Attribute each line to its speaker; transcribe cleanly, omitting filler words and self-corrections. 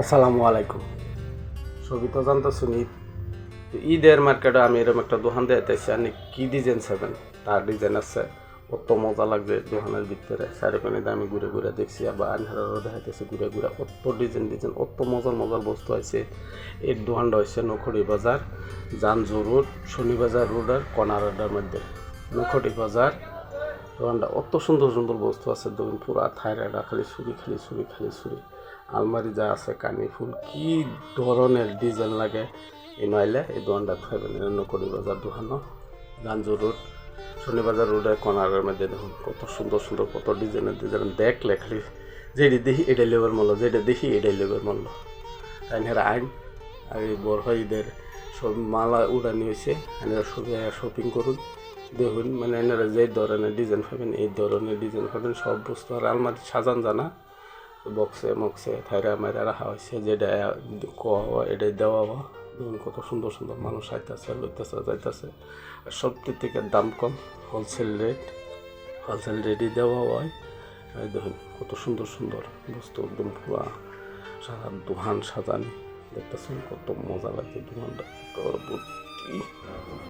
Speaker 1: আসসালামু আলাইকুম। সবই তো জানতেছেন ঈদ। ঈদের মার্কেটে আমি এরকম একটা দোকান দেখতেছি, আপনি কি ডিজাইন চাবেন তার ডিজাইন আছে। কত মজা লাগবে দোকানের ভিতরে চারিপানিতে আমি ঘুরে ঘুরে দেখছি, আবার আনহারও দেখাইতেছি ঘুরে ঘুরে কত ডিজাইন কত মজার মজার বস্তু আছে। এই দোকানটা হচ্ছে নখড়ি বাজার, জানজু রোড, শনিবাজার রোডের কর্নারের মধ্যে নখড়ি বাজার। দোকানটা অত সুন্দর সুন্দর বস্তু আছে, দেখুন পুরা থাইরাইডা খালি ছুরি আলমারি যা আছে, কানি ফুল কি ধরনের ডিজাইন লাগে এই নইলে এই দোকানটা খাবেন। নকরি বাজার দোকানও গাঞ্জু রোড, শনিবাজার রোডের কর্নারের মধ্যে দেখুন কত সুন্দর সুন্দর কত ডিজাইন দেখলে খালি যেটি দেখি এটাই লেবার মূল্য, যেটা দেখি এটাই লেবার মূল্য। তাই আইন আর এই বড়দের সব মালা উড়ানি হয়েছে, এনারা সবই শপিং করুন দেখুন। মানে এনারা যে ধরনের ডিজাইন পাবেন এই ধরনের ডিজাইন পাবেন। সব বস্তু আর আলমারি সাজান জানা বক্সে মক্সে থাইরা মাইরা রাখা হয়েছে, যেটা কোয়া এটাই দেওয়া হওয়া। দেখুন কত সুন্দর সুন্দর মানুষ আইতেছে, লইতেছে, যাইতেছে। আর সবটির থেকে দাম কম, হোলসেল রেটই দেওয়া হয়। দেখুন কত সুন্দর সুন্দর বস্তু, একদম পুরা সারা দোকান সাজানি দেখতেছেন, কত মজা লাগে দোকানটা ভর্তি।